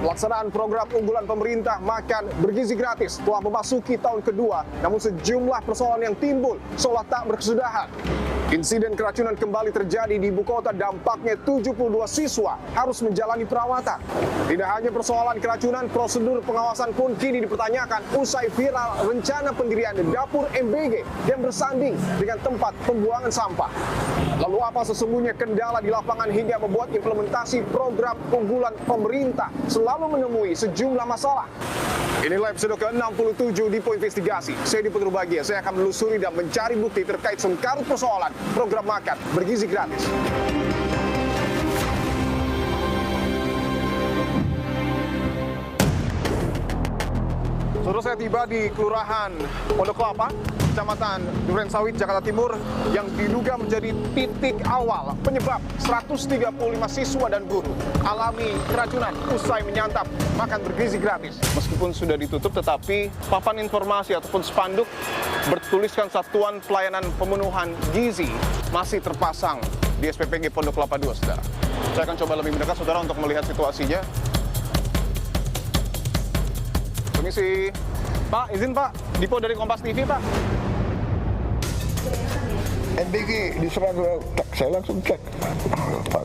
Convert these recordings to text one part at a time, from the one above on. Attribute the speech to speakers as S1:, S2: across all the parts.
S1: Pelaksanaan program unggulan pemerintah makan bergizi gratis telah memasuki tahun kedua, namun sejumlah persoalan yang timbul seolah tak berkesudahan. Insiden keracunan kembali terjadi di ibu kota, dampaknya 72 siswa harus menjalani perawatan. Tidak hanya persoalan keracunan, prosedur pengawasan pun kini dipertanyakan usai viral rencana pendirian dapur MBG yang bersanding dengan tempat pembuangan sampah. Lalu apa sesungguhnya kendala di lapangan hingga membuat implementasi program unggulan pemerintah selalu menemui sejumlah masalah? Inilah episode ke-67 Dipo Investigasi. Saya Dipo Bahagia. Saya akan menelusuri dan mencari bukti terkait sengkarut persoalan program makan bergizi gratis. Saudara, saya tiba di Kelurahan Pondok Kelapa, Kecamatan Durensawit, Jakarta Timur, yang diduga menjadi titik awal penyebab 135 siswa dan guru alami keracunan usai menyantap makan bergizi gratis. Meskipun sudah ditutup, tetapi papan informasi ataupun spanduk bertuliskan Satuan Pelayanan Pemenuhan Gizi masih terpasang di SPPG Pondok Kelapa 2, saudara. Saya akan coba lebih mendekat, saudara, untuk melihat situasinya. Permisi, Pak, izin Pak, Dipo dari Kompas TV, Pak.
S2: MBG diserang, saya langsung cek,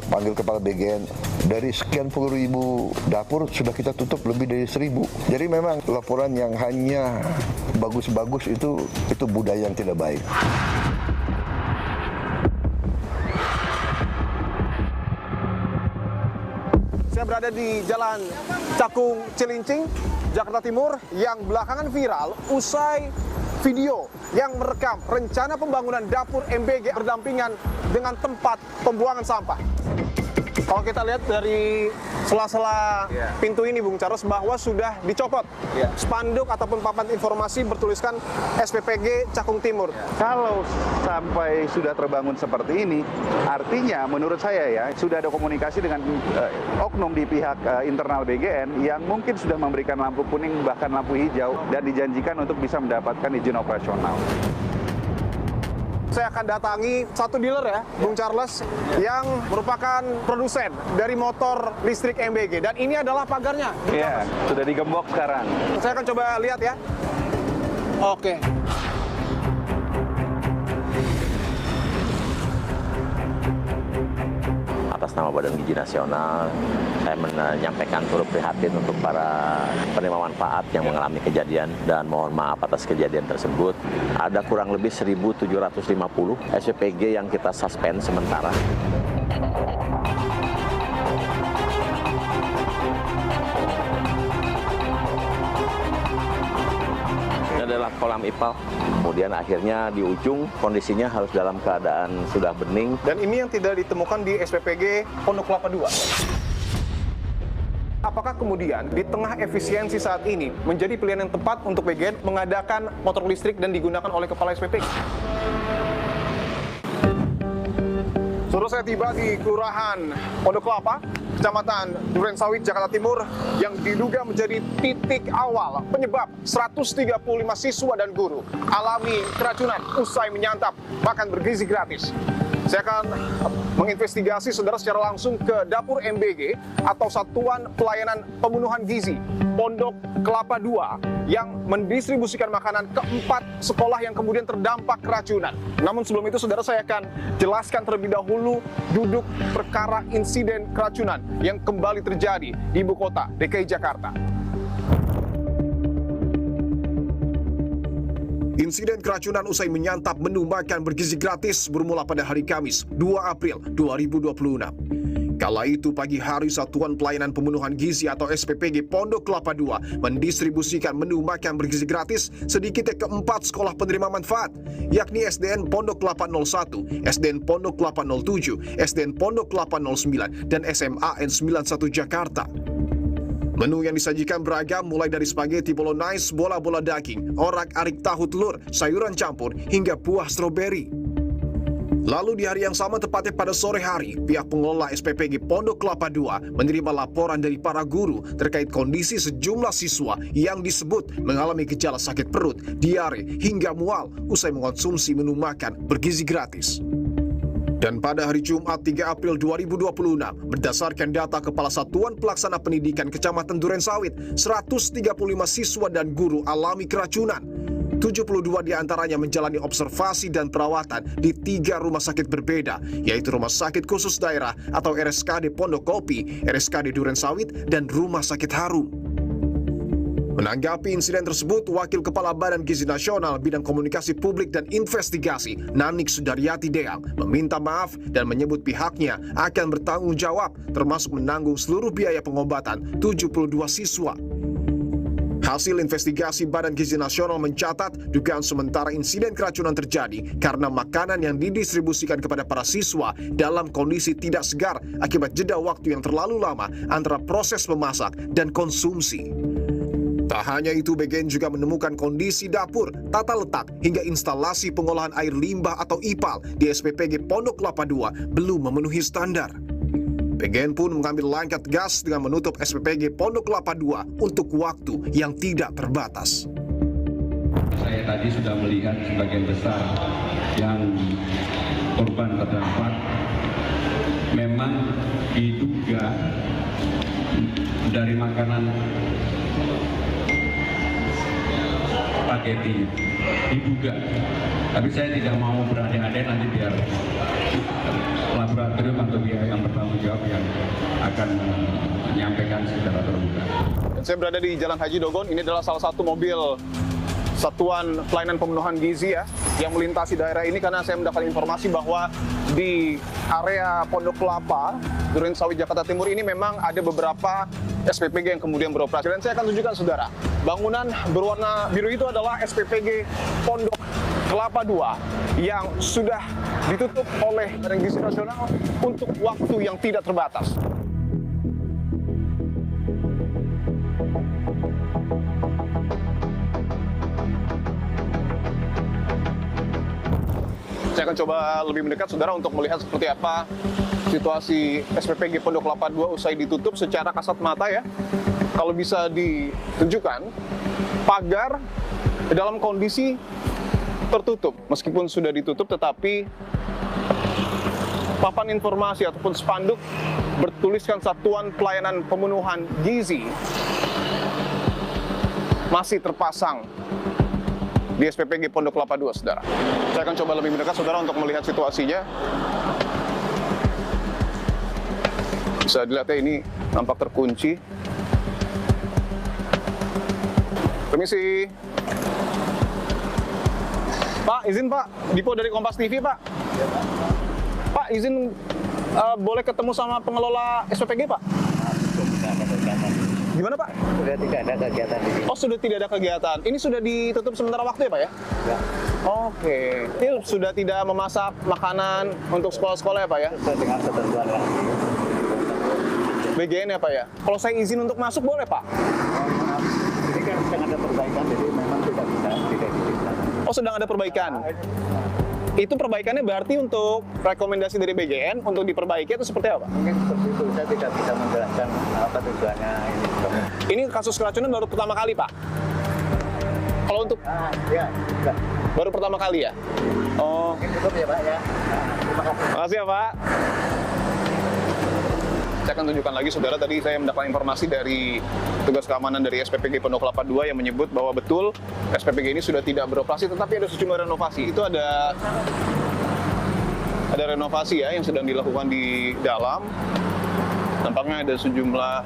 S2: panggil kepala BGN, dari sekian puluh ribu dapur sudah kita tutup lebih dari 1000. Jadi memang laporan yang hanya bagus-bagus itu budaya yang tidak baik.
S1: Saya berada di Jalan Cakung Cilincing, Jakarta Timur, yang belakangan viral usai video yang merekam rencana pembangunan dapur MBG berdampingan dengan tempat pembuangan sampah. Kalau kita lihat dari sela-sela pintu ini, Bung Charles, bahwa sudah dicopot spanduk ataupun papan informasi bertuliskan SPPG Cakung Timur.
S3: Kalau sampai sudah terbangun seperti ini, artinya menurut saya ya, sudah ada komunikasi dengan oknum di pihak internal BGN yang mungkin sudah memberikan lampu kuning bahkan lampu hijau dan dijanjikan untuk bisa mendapatkan izin operasional.
S1: Saya akan datangi satu dealer ya, Bung Charles, yang merupakan produsen dari motor listrik MBG. Dan ini adalah pagarnya.
S3: Iya, sudah digembok sekarang.
S1: Saya akan coba lihat ya. Oke.
S4: Atas nama Badan Gizi Nasional, saya menyampaikan turut prihatin untuk para penerima manfaat yang mengalami kejadian dan mohon maaf atas kejadian tersebut. Ada kurang lebih 1.750 SPPG yang kita suspend sementara. Ini adalah kolam IPAL. Kemudian akhirnya di ujung kondisinya harus dalam keadaan sudah bening.
S1: Dan ini yang tidak ditemukan di SPPG Pondok Kelapa 2. Apakah kemudian di tengah efisiensi saat ini menjadi pilihan yang tepat untuk BGN mengadakan motor listrik dan digunakan oleh kepala SPPG? Saudara, saya tiba di Kelurahan Pondok Kelapa, Kecamatan Durensawit, Jakarta Timur, yang diduga menjadi titik awal penyebab 135 siswa dan guru alami keracunan usai menyantap makan bergizi gratis. Saya akan menginvestigasi, saudara, secara langsung ke dapur MBG atau Satuan Pelayanan Pemenuhan Gizi Pondok Kelapa 2 yang mendistribusikan makanan ke 4 sekolah yang kemudian terdampak keracunan. Namun sebelum itu, saudara, saya akan jelaskan terlebih dahulu duduk perkara insiden keracunan yang kembali terjadi di ibu kota DKI Jakarta. Insiden keracunan usai menyantap menu makan bergizi gratis bermula pada hari Kamis, 2 April 2026. Kala itu pagi hari, Satuan Pelayanan Pemenuhan Gizi atau SPPG Pondok Kelapa 2 mendistribusikan menu makan bergizi gratis sedikitnya ke 4 sekolah penerima manfaat, yakni SDN Pondok Kelapa 01, SDN Pondok Kelapa 07, SDN Pondok Kelapa 09, dan SMAN 91 Jakarta. Menu yang disajikan beragam, mulai dari spaghetti bolognese, bola-bola daging, orak-arik tahu telur, sayuran campur, hingga buah stroberi. Lalu di hari yang sama, tepatnya pada sore hari, pihak pengelola SPPG Pondok Kelapa 2 menerima laporan dari para guru terkait kondisi sejumlah siswa yang disebut mengalami gejala sakit perut, diare, hingga mual usai mengonsumsi menu makan bergizi gratis. Dan pada hari Jumat 3 April 2026, berdasarkan data Kepala Satuan Pelaksana Pendidikan Kecamatan Durensawit, 135 siswa dan guru alami keracunan. 72 diantaranya menjalani observasi dan perawatan di 3 rumah sakit berbeda, yaitu Rumah Sakit Khusus Daerah atau RSKD Pondok Kopi, RSKD Durensawit, dan Rumah Sakit Harum. Menanggapi insiden tersebut, Wakil Kepala Badan Gizi Nasional Bidang Komunikasi Publik dan Investigasi, Nanik Sudaryati Deang, meminta maaf dan menyebut pihaknya akan bertanggung jawab, termasuk menanggung seluruh biaya pengobatan 72 siswa. Hasil investigasi Badan Gizi Nasional mencatat dugaan sementara insiden keracunan terjadi karena makanan yang didistribusikan kepada para siswa dalam kondisi tidak segar akibat jeda waktu yang terlalu lama antara proses memasak dan konsumsi. Tak hanya itu, BGN juga menemukan kondisi dapur, tata letak, hingga instalasi pengolahan air limbah atau IPAL di SPPG Pondok Kelapa II belum memenuhi standar. BGN pun mengambil langkah tegas dengan menutup SPPG Pondok Kelapa II untuk waktu yang tidak terbatas.
S5: Saya tadi sudah melihat sebagian besar yang korban terdampak memang diduga dari makanan spaghetti, diduga. Tapi saya tidak mau berandai-andai, nanti biar laboratorium atau biar yang bertanggung jawab yang akan menyampaikan secara terbuka.
S6: Saya berada di Jalan Haji Dogon. Ini adalah salah satu mobil Satuan Pelayanan Pemenuhan Gizi yang melintasi daerah ini, karena saya mendapat informasi bahwa di area Pondok Kelapa, Durensawit, Jakarta Timur ini memang ada beberapa SPPG yang kemudian beroperasi. Dan saya akan tunjukkan, saudara, bangunan berwarna biru itu adalah SPPG Pondok Kelapa II yang sudah ditutup oleh Badan Gizi Nasional untuk waktu yang tidak terbatas. Saya akan coba lebih mendekat, saudara, untuk melihat seperti apa situasi SPPG Pondok Kelapa II usai ditutup secara kasat mata ya. Kalau bisa ditunjukkan, pagar dalam kondisi tertutup. Meskipun sudah ditutup, tetapi papan informasi ataupun spanduk bertuliskan Satuan Pelayanan Pemenuhan Gizi masih terpasang di SPPG Pondok Kelapa II, saudara. Saya akan coba lebih mendekat, saudara, untuk melihat situasinya. Bisa dilihat ya, ini nampak terkunci. Permisi. Pak, izin Pak, Dipo dari Kompas TV, Pak. Pak, izin boleh ketemu sama pengelola SPPG, Pak? Gimana, Pak?
S7: Sudah tidak ada kegiatan di sini.
S6: Oh, sudah tidak ada kegiatan. Ini sudah ditutup sementara waktu ya, Pak ya?
S7: Ya.
S6: Oke. Ini sudah tidak memasak makanan untuk sekolah-sekolah ya, Pak ya?
S7: Sesuai dengan ketentuan yang
S6: BGN ya, Pak ya? Kalau saya izin untuk masuk boleh, Pak?
S7: ini kan sedang ada perbaikan, jadi memang tidak bisa diizinkan.
S6: Oh, sedang ada perbaikan. Itu perbaikannya berarti untuk rekomendasi dari BGN untuk diperbaiki atau seperti apa?
S7: Mungkin seperti itu, saya tidak bisa menjelaskan apa tujuannya ini.
S6: Ini kasus keracunan baru pertama kali, Pak? Kalau untuk
S7: Ya, sudah.
S6: baru pertama kali ya? Oh,
S7: Mungkin cukup ya, Pak ya. Terima kasih.
S6: makasih ya, Pak. Saya akan tunjukkan lagi, saudara. Tadi saya mendapat informasi dari tugas keamanan dari SPPG Pondok Kelapa II yang menyebut bahwa betul SPPG ini sudah tidak beroperasi, tetapi ada sejumlah renovasi. Itu ada renovasi ya yang sedang dilakukan di dalam. Nampaknya ada sejumlah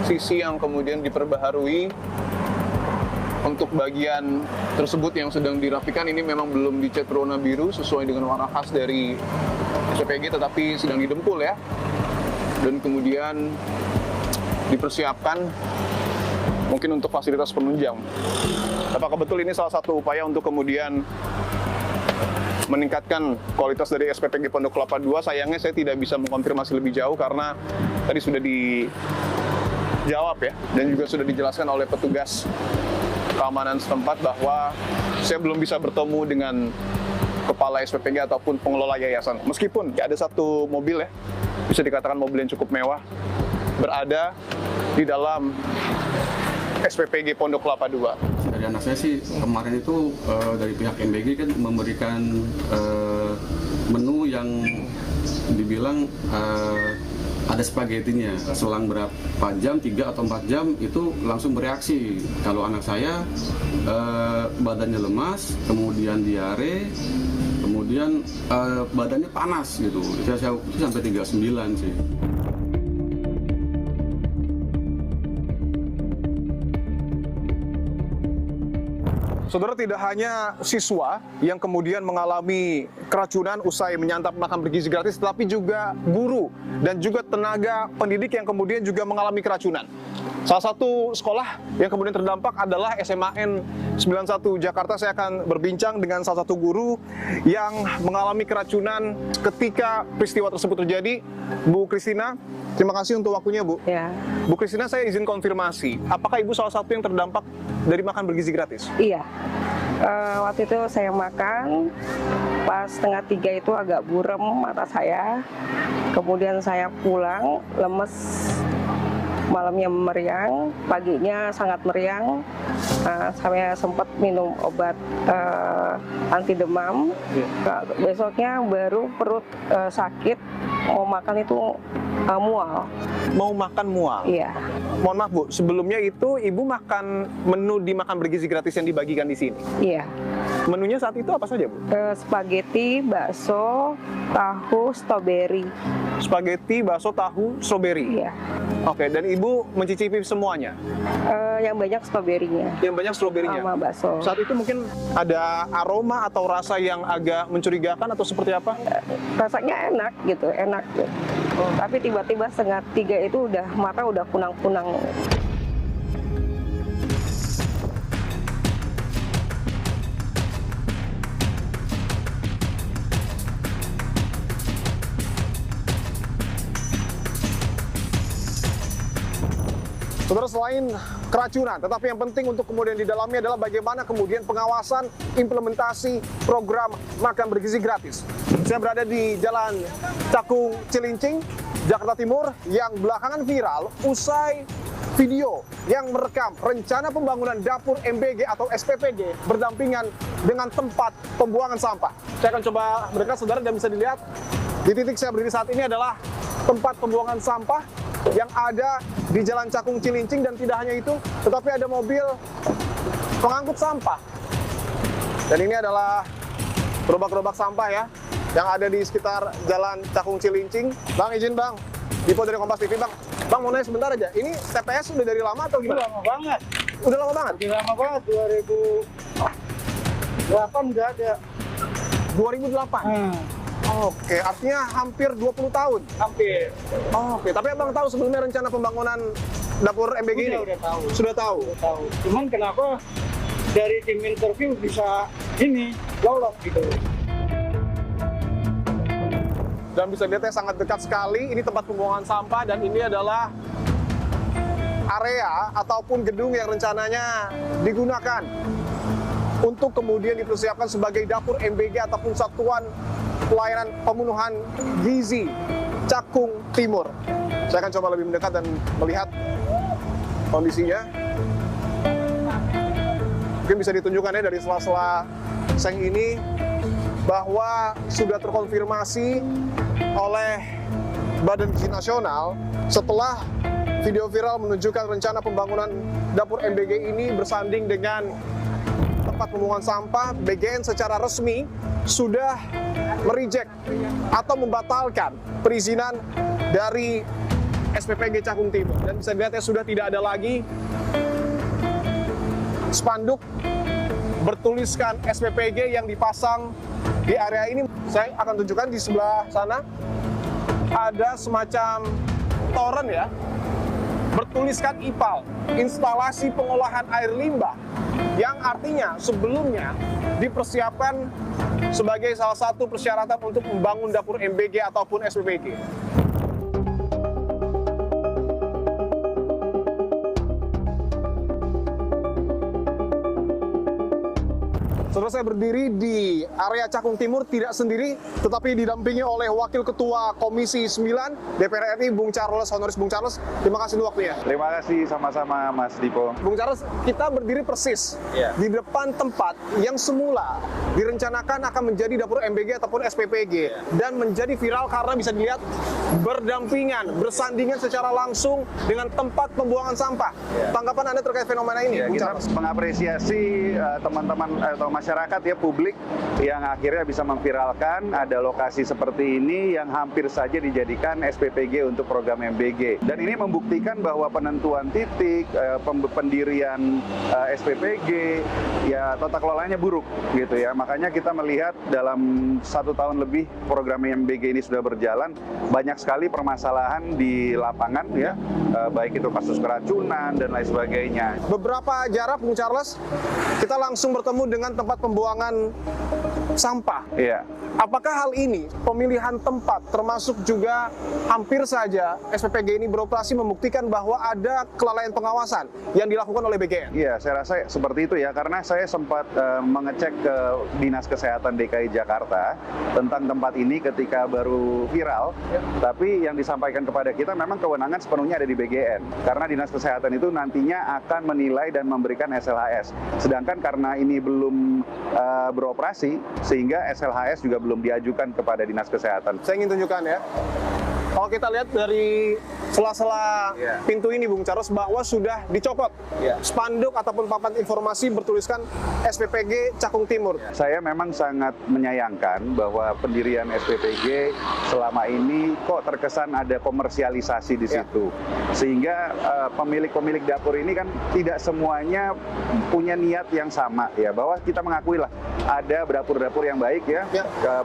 S6: sisi yang kemudian diperbaharui. Untuk bagian tersebut yang sedang dirapikan ini memang belum dicat berwarna biru sesuai dengan warna khas dari SPPG, tetapi sedang didempul ya. Dan kemudian dipersiapkan mungkin untuk fasilitas penunjang. Apakah betul ini salah satu upaya untuk kemudian meningkatkan kualitas dari SPPG Pondok Kelapa II? Sayangnya saya tidak bisa mengkonfirmasi lebih jauh karena tadi sudah dijawab ya, dan juga sudah dijelaskan oleh petugas keamanan setempat bahwa saya belum bisa bertemu dengan kepala SPPG ataupun pengelola yayasan. Meskipun ya ada satu mobil ya, bisa dikatakan mobil yang cukup mewah, berada di dalam SPPG Pondok Kelapa II.
S8: Dari anak saya sih kemarin itu dari pihak NBG kan memberikan menu yang dibilang ada spagettinya, selang berapa jam, 3 atau 4 jam itu langsung bereaksi. Kalau anak saya badannya lemas, kemudian diare, kemudian badannya panas gitu. Saya sampai 39 sih.
S6: Saudara, tidak hanya siswa yang kemudian mengalami keracunan usai menyantap makan bergizi gratis, tetapi juga guru dan juga tenaga pendidik yang kemudian juga mengalami keracunan. Salah satu sekolah yang kemudian terdampak adalah SMAN 91 Jakarta. Saya akan berbincang dengan salah satu guru yang mengalami keracunan ketika peristiwa tersebut terjadi. Bu Kristina, terima kasih untuk waktunya, Bu.
S9: Ya.
S6: Bu Kristina, saya izin konfirmasi. Apakah Ibu salah satu yang terdampak dari makan bergizi gratis?
S9: Iya. Waktu itu saya makan, pas 2:30 itu agak buram mata saya. Kemudian saya pulang, lemes. Malamnya meriang, paginya sangat meriang. Saya sempat minum obat anti demam. Besoknya baru perut sakit, mau makan itu mual.
S6: Mau makan mual?
S9: Iya.
S6: Mohon maaf, Bu, sebelumnya itu Ibu makan menu di makan bergizi gratis yang dibagikan di sini?
S9: Iya.
S6: Menunya saat itu apa saja, Bu?
S9: Spaghetti, bakso, tahu, stroberi.
S6: Spaghetti, bakso, tahu, stroberi?
S9: Iya.
S6: Oke, dan Ibu mencicipi semuanya?
S9: Yang banyak stroberinya.
S6: Yang banyak stroberinya?
S9: Sama bakso.
S6: Saat itu mungkin ada aroma atau rasa yang agak mencurigakan atau seperti apa?
S9: Rasanya enak gitu, enak gitu. Tapi tiba-tiba 2:30 itu udah mata udah kunang-kunang.
S6: Saudara, selain keracunan, tetapi yang penting untuk kemudian di dalamnya adalah bagaimana kemudian pengawasan implementasi program makan bergizi gratis. Saya berada di Jalan Cakung Cilincing, Jakarta Timur, yang belakangan viral usai video yang merekam rencana pembangunan dapur MBG atau SPPG berdampingan dengan tempat pembuangan sampah. Saya akan coba mendekat, saudara, dan bisa dilihat di titik saya berdiri saat ini adalah tempat pembuangan sampah yang ada di Jalan Cakung Cilincing, dan tidak hanya itu, tetapi ada mobil pengangkut sampah. Dan ini adalah gerobak-gerobak sampah ya, yang ada di sekitar Jalan Cakung Cilincing. Bang, izin Bang, Dipo dari Kompas TV, Bang. Bang, mau nanya sebentar aja, ini TPS udah dari lama atau gimana?
S7: Lama banget.
S6: Udah lama banget?
S7: Udah lama banget, 2008 udah ada.
S6: 2008? Oke, artinya hampir 20 tahun?
S7: Hampir.
S6: Oke, tapi Abang tahu sebelumnya rencana pembangunan dapur MBG ini?
S7: Udah tahu.
S6: Sudah tahu?
S7: Udah tahu. Cuman kenapa dari tim interview bisa ini, lolos gitu.
S6: Dan bisa dilihatnya sangat dekat sekali, ini tempat pembuangan sampah, dan ini adalah area ataupun gedung yang rencananya digunakan untuk kemudian dipersiapkan sebagai dapur MBG ataupun Satuan Pelayanan Pemenuhan Gizi Cakung Timur. Saya akan coba lebih mendekat dan melihat kondisinya. Mungkin bisa ditunjukkan ya dari sela-sela seng ini bahwa sudah terkonfirmasi oleh Badan Gizi Nasional setelah video viral menunjukkan rencana pembangunan dapur MBG ini bersanding dengan tempat pembuangan sampah. BGN secara resmi sudah mereject atau membatalkan perizinan dari SPPG Cakung Timur, dan bisa dilihat ya sudah tidak ada lagi spanduk bertuliskan SPPG yang dipasang di area ini. Saya akan tunjukkan di sebelah sana ada semacam toren ya, bertuliskan IPAL, instalasi pengolahan air limbah, yang artinya sebelumnya dipersiapkan sebagai salah satu persyaratan untuk membangun dapur MBG ataupun SPPG. Saudara, saya berdiri di area Cakung Timur tidak sendiri, tetapi didampingi oleh Wakil Ketua Komisi 9 DPR RI, Bung Charles Honoris. Bung Charles, terima kasih untuk waktunya.
S3: Terima kasih sama-sama Mas Dipo.
S6: Bung Charles, kita berdiri persis di depan tempat yang semula direncanakan akan menjadi dapur MBG ataupun SPPG dan menjadi viral karena bisa dilihat berdampingan, bersandingan secara langsung dengan tempat pembuangan sampah. Tanggapan Anda terkait fenomena ini, Bung
S3: Kita
S6: Charles?
S3: mengapresiasi teman-teman atau masyarakat ya, publik yang akhirnya bisa memviralkan ada lokasi seperti ini yang hampir saja dijadikan SPPG untuk program MBG. Dan ini membuktikan bahwa penentuan titik, pendirian SPPG, ya tata kelolanya buruk gitu ya. Makanya kita melihat dalam 1 tahun lebih program MBG ini sudah berjalan, banyak sekali permasalahan di lapangan ya, baik itu kasus keracunan dan lain sebagainya.
S6: Beberapa jarak, Bung Charles, kita langsung bertemu dengan tempat pembuangan sampah.
S3: Iya.
S6: Apakah hal ini, pemilihan tempat, termasuk juga hampir saja SPPG ini beroperasi, membuktikan bahwa ada kelalaian pengawasan yang dilakukan oleh BGN?
S3: Iya, saya rasa seperti itu ya, karena saya sempat mengecek ke Dinas Kesehatan DKI Jakarta tentang tempat ini ketika baru viral, tapi yang disampaikan kepada kita memang kewenangan sepenuhnya ada di BGN, karena Dinas Kesehatan itu nantinya akan menilai dan memberikan SLHS. Sedangkan karena ini belum beroperasi, sehingga SLHS juga belum diajukan kepada Dinas Kesehatan.
S6: Saya ingin tunjukkan ya. Kalau kita lihat dari sela-sela pintu ini, Bung Charles, bahwa sudah dicopot spanduk ataupun papan informasi bertuliskan SPPG Cakung Timur.
S3: Saya memang sangat menyayangkan bahwa pendirian SPPG selama ini kok terkesan ada komersialisasi di situ. Sehingga pemilik-pemilik dapur ini kan tidak semuanya punya niat yang sama ya, bahwa kita mengakui lah ada dapur-dapur yang baik ya,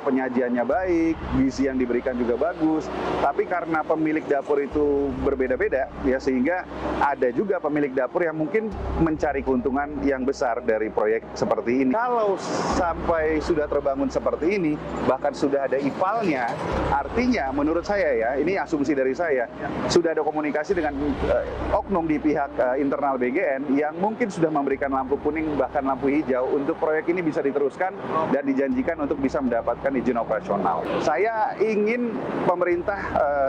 S3: penyajiannya baik, gizi yang diberikan juga bagus, tapi karena pemilik dapur itu berbeda-beda ya, sehingga ada juga pemilik dapur yang mungkin mencari keuntungan yang besar dari proyek seperti ini. Kalau sampai sudah terbangun seperti ini, bahkan sudah ada IPAL-nya, artinya menurut saya ya, ini asumsi dari saya, sudah ada komunikasi dengan oknum di pihak internal BGN yang mungkin sudah memberikan lampu kuning bahkan lampu hijau untuk proyek ini bisa diteruskan dan dijanjikan untuk bisa mendapatkan izin operasional. Saya ingin pemerintah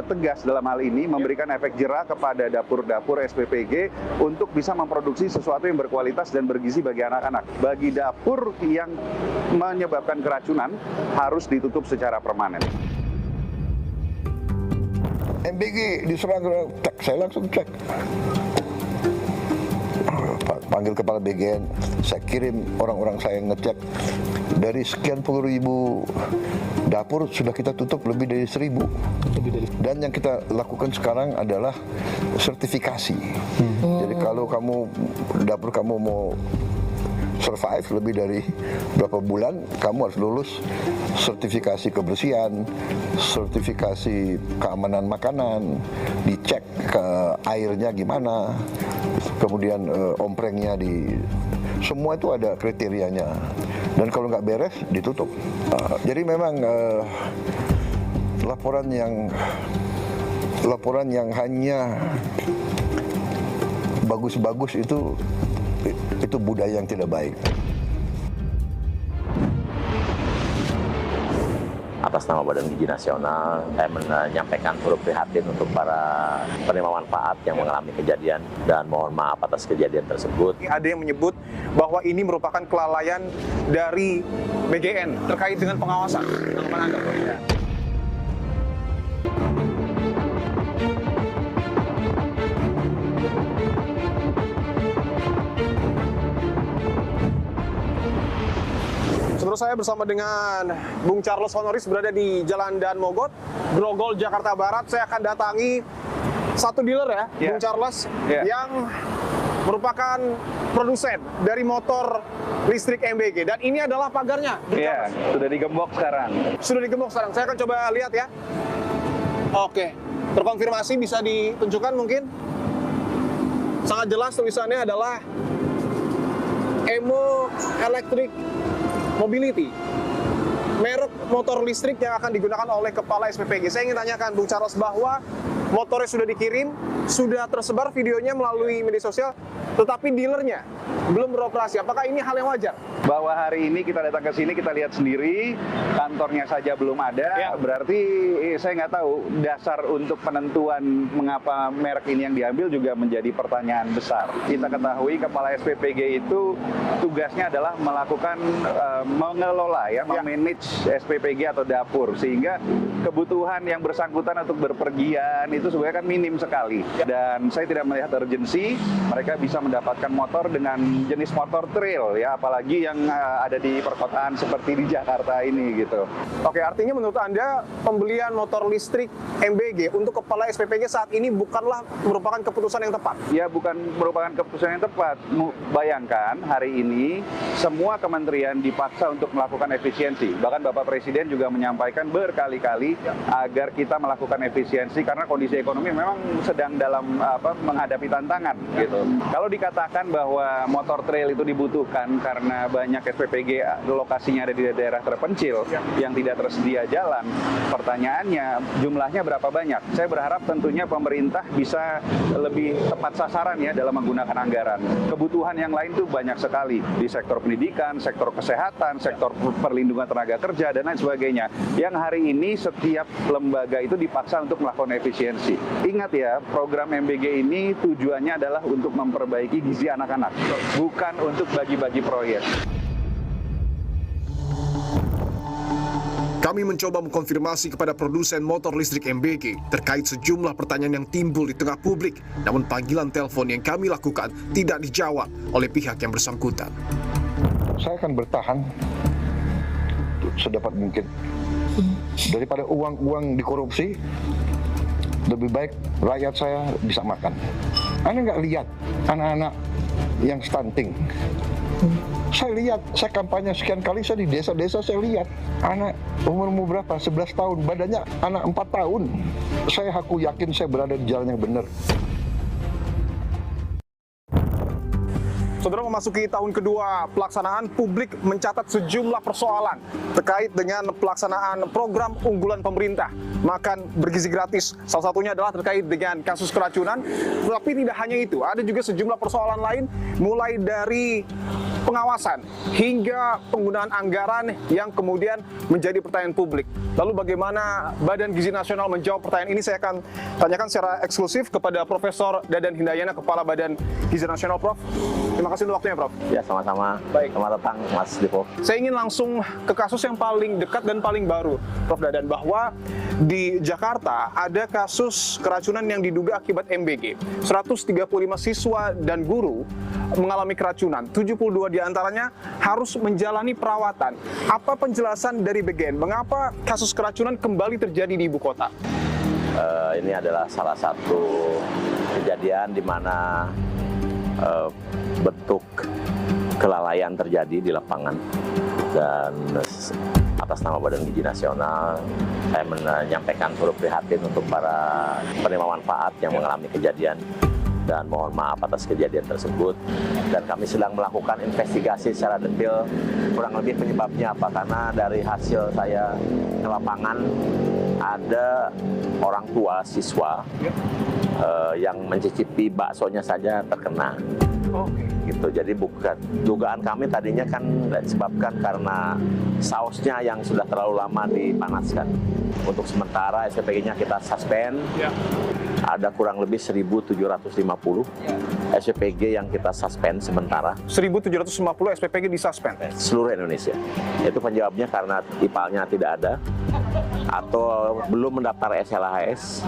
S3: tegas dalam hal ini, memberikan efek jera kepada dapur-dapur SPPG untuk bisa memproduksi sesuatu yang berkualitas dan bergizi bagi anak-anak. Bagi dapur yang menyebabkan keracunan harus ditutup secara permanen.
S2: MBG diserang, saya langsung cek. Panggil kepala BGN, saya kirim orang-orang saya ngecek. Dari sekian puluh ribu dapur sudah kita tutup lebih dari 1.000. Dan yang kita lakukan sekarang adalah sertifikasi. Jadi kalau dapur kamu mau survive lebih dari berapa bulan, kamu harus lulus sertifikasi kebersihan, sertifikasi keamanan makanan, dicek ke airnya gimana, kemudian omprengnya semua itu ada kriterianya. Dan kalau nggak beres, ditutup. Jadi memang laporan yang hanya bagus-bagus itu budaya yang tidak baik.
S4: Atas nama Badan Gizi Nasional, saya menyampaikan turut prihatin untuk para penerima manfaat yang mengalami kejadian dan mohon maaf atas kejadian tersebut.
S6: Ada yang menyebut bahwa ini merupakan kelalaian dari BGN terkait dengan pengawasan. Tanggapan Anda? Saudara, saya bersama dengan Bung Charles Honoris berada di Jalan Dan Mogot, Grogol, Jakarta Barat. Saya akan datangi satu dealer ya, Bung Charles, yang merupakan produsen dari motor listrik MBG. Dan ini adalah pagarnya.
S3: Iya, sudah digembok sekarang.
S6: Sudah digembok sekarang. Saya akan coba lihat ya. Oke, terkonfirmasi, bisa ditunjukkan mungkin. Sangat jelas tulisannya adalah Emo Electric Mobility, merek motor listrik yang akan digunakan oleh kepala SPPG. Saya ingin tanyakan Bung Charles bahwa motornya sudah dikirim, sudah tersebar videonya melalui media sosial, tetapi dealernya belum beroperasi. Apakah ini hal yang wajar?
S3: Bahwa hari ini kita datang ke sini, kita lihat sendiri, kantornya saja belum ada, berarti saya nggak tahu dasar untuk penentuan mengapa merek ini yang diambil juga menjadi pertanyaan besar. Kita ketahui kepala SPPG itu tugasnya adalah melakukan mengelola memanage SPPG atau dapur, sehingga kebutuhan yang bersangkutan untuk berpergian itu sebenarnya kan minim sekali. Dan saya tidak melihat urgensi mereka bisa mendapatkan motor dengan jenis motor trail ya, apalagi yang ada di perkotaan seperti di Jakarta ini gitu.
S6: Oke, artinya menurut Anda pembelian motor listrik MBG untuk kepala SPPG saat ini bukanlah merupakan keputusan yang tepat?
S3: Ya, bukan merupakan keputusan yang tepat. Bayangkan hari ini semua kementerian dipaksa untuk melakukan efisiensi. Bahkan Bapak Presiden juga menyampaikan berkali-kali agar kita melakukan efisiensi karena kondisi ekonomi memang sedang dalam menghadapi tantangan gitu. Kalau dikatakan bahwa motor trail itu dibutuhkan karena banyak SPPG lokasinya ada di daerah terpencil yang tidak tersedia jalan, pertanyaannya jumlahnya berapa banyak? Saya berharap tentunya pemerintah bisa lebih tepat sasaran ya dalam menggunakan anggaran. Kebutuhan yang lain tuh banyak sekali di sektor pendidikan, sektor kesehatan, sektor perlindungan tenaga kerja dan lain sebagainya. Yang hari ini setiap lembaga itu dipaksa untuk melakukan efisiensi. Ingat ya, program MBG ini tujuannya adalah untuk memperbaiki gizi anak-anak, bukan untuk bagi-bagi proyek.
S1: Kami mencoba mengkonfirmasi kepada produsen motor listrik MBG terkait sejumlah pertanyaan yang timbul di tengah publik, namun panggilan telepon yang kami lakukan tidak dijawab oleh pihak yang bersangkutan.
S2: Saya akan bertahan sedapat mungkin. Daripada uang-uang dikorupsi, lebih baik rakyat saya bisa makan. Anda nggak lihat anak-anak yang stunting. Saya lihat, saya kampanye sekian kali, saya di desa-desa saya lihat anak umur berapa, 11 tahun, badannya anak 4 tahun. Saya yakin saya berada di jalan yang benar.
S6: Saudara, memasuki tahun kedua pelaksanaan, publik mencatat sejumlah persoalan terkait dengan pelaksanaan program unggulan pemerintah makan bergizi gratis. Salah satunya adalah terkait dengan kasus keracunan. Tetapi tidak hanya itu, ada juga sejumlah persoalan lain, mulai dari pengawasan hingga penggunaan anggaran yang kemudian menjadi pertanyaan publik. Lalu bagaimana Badan Gizi Nasional menjawab pertanyaan ini? Saya akan tanyakan secara eksklusif kepada Profesor Dadan Hindayana, Kepala Badan Gizi Nasional. Prof, terima kasih untuk waktunya, Prof.
S4: Ya, sama-sama.
S6: Baik.
S4: Selamat datang, Mas Dipo.
S6: Saya ingin langsung ke kasus yang paling dekat dan paling baru, Prof Dadan, bahwa di Jakarta ada kasus keracunan yang diduga akibat MBG. 135 siswa dan guru mengalami keracunan. 72 diantaranya harus menjalani perawatan. Apa penjelasan dari BGN? Mengapa kasus keracunan kembali terjadi di ibu kota?
S4: Ini adalah salah satu kejadian di mana bentuk kelalaian terjadi di lapangan, dan atas nama Badan Gizi Nasional saya menyampaikan turut prihatin untuk para penerima manfaat yang mengalami kejadian dan mohon maaf atas kejadian tersebut. Dan kami sedang melakukan investigasi secara detail kurang lebih penyebabnya apa, karena dari hasil saya ke lapangan ada orang tua siswa yang mencicipi baksonya saja terkena. Gitu. Jadi bukan dugaan kami tadinya kan disebabkan karena sausnya yang sudah terlalu lama dipanaskan. Untuk sementara SPPG-nya kita suspend. Ada kurang lebih 1.750 SPPG yang kita suspend sementara.
S6: 1.750 SPPG disuspend?
S4: Seluruh Indonesia. Itu penyebabnya karena IPAL-nya tidak ada, atau belum mendaftar SLHS,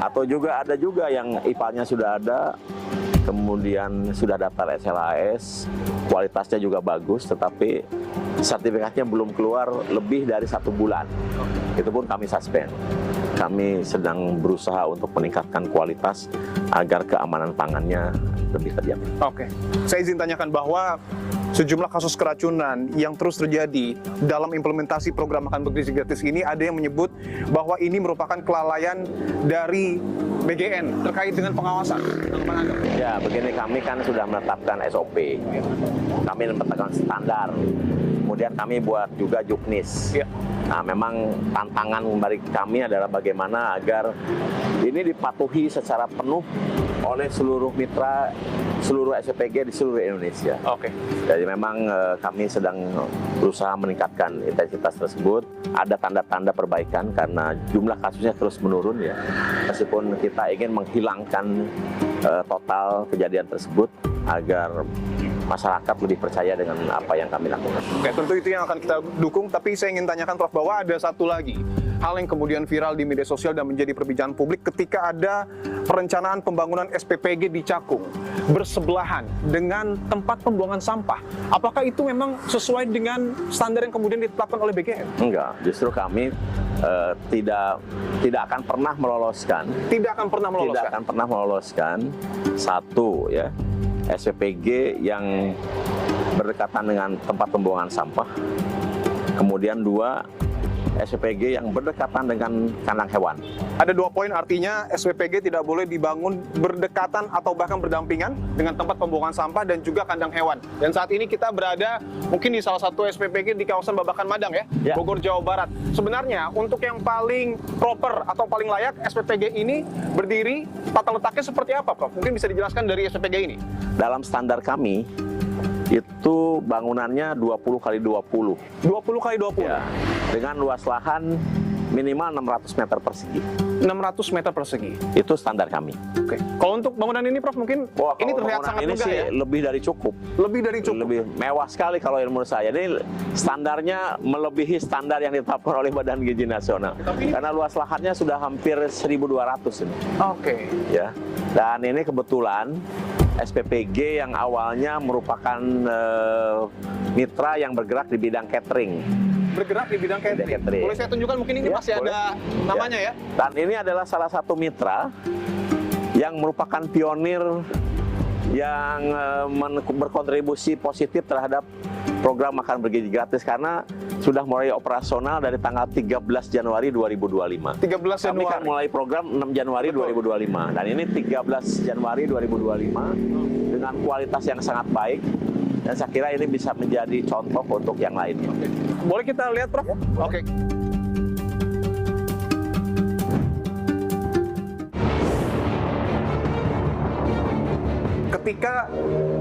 S4: atau juga ada juga yang IPAL-nya sudah ada, kemudian sudah daftar SLHS, kualitasnya juga bagus, tetapi sertifikatnya belum keluar lebih dari 1 bulan. Itu pun kami suspend. Kami sedang berusaha untuk meningkatkan kualitas agar keamanan pangannya lebih terjaga.
S6: Oke, saya izin tanyakan bahwa sejumlah kasus keracunan yang terus terjadi dalam implementasi program makan bergizi gratis ini, ada yang menyebut bahwa ini merupakan kelalaian dari BGN terkait dengan pengawasan.
S4: Ya, begini, kami kan sudah menetapkan SOP, kami menetapkan standar, kemudian kami buat juga juknis. Nah, memang tantangan bagi kami adalah bagaimana agar ini dipatuhi secara penuh oleh seluruh mitra, seluruh SPPG di seluruh Indonesia.
S6: Oke.
S4: Jadi memang kami sedang berusaha meningkatkan intensitas tersebut. Ada tanda-tanda perbaikan karena jumlah kasusnya terus menurun ya. Meskipun kita ingin menghilangkan total kejadian tersebut agar masyarakat lebih percaya dengan apa yang kami lakukan.
S6: Oke, tentu itu yang akan kita dukung, tapi saya ingin tanyakan Prof bahwa ada satu lagi hal yang kemudian viral di media sosial dan menjadi perbincangan publik ketika ada perencanaan pembangunan SPPG di Cakung bersebelahan dengan tempat pembuangan sampah. Apakah itu memang sesuai dengan standar yang kemudian ditetapkan oleh BGN?
S4: Enggak, justru kami tidak akan pernah meloloskan.
S6: Tidak akan pernah meloloskan.
S4: Tidak akan pernah meloloskan satu ya SPPG yang berdekatan dengan tempat pembuangan sampah. Kemudian dua, SPPG yang berdekatan dengan kandang hewan.
S6: Ada 2 poin, artinya SPPG tidak boleh dibangun berdekatan atau bahkan berdampingan dengan tempat pembuangan sampah dan juga kandang hewan. Dan saat ini kita berada mungkin di salah satu SPPG di kawasan Babakan Madang ya, Bogor, Jawa Barat. Sebenarnya untuk yang paling proper atau paling layak SPPG ini berdiri, tata letaknya seperti apa, Prof? Mungkin bisa dijelaskan dari SPPG ini.
S4: Dalam standar kami, itu bangunannya 20 kali 20.
S6: 20 kali 20?
S4: Ya, dengan luas lahan minimal 600 meter persegi.
S6: 600 meter persegi?
S4: Itu standar kami.
S6: Oke. Kalau untuk bangunan ini, Prof, mungkin ini terlihat sangat megah ya?
S4: Lebih dari cukup.
S6: Lebih dari cukup?
S4: Lebih mewah sekali kalau menurut saya. Ini standarnya melebihi standar yang ditetapkan oleh Badan Gizi Nasional. Karena luas lahannya sudah hampir 1.200 ini.
S6: Oke.
S4: Ya. Dan ini kebetulan SPPG yang awalnya merupakan mitra yang bergerak di bidang catering.
S6: Bergerak di bidang catering. Boleh saya tunjukkan, mungkin ini masih boleh. Ada namanya ya?
S4: Dan ini adalah salah satu mitra yang merupakan pionir yang berkontribusi positif terhadap program makan bergizi gratis karena sudah mulai operasional dari tanggal 13 Januari 2025.
S6: 13 Januari.
S4: Kami kan mulai program 6 Januari 2025 dan ini 13 Januari 2025 dengan kualitas yang sangat baik. Dan saya kira ini bisa menjadi contoh untuk yang lainnya.
S6: Boleh kita lihat, Prof? Oke. Ketika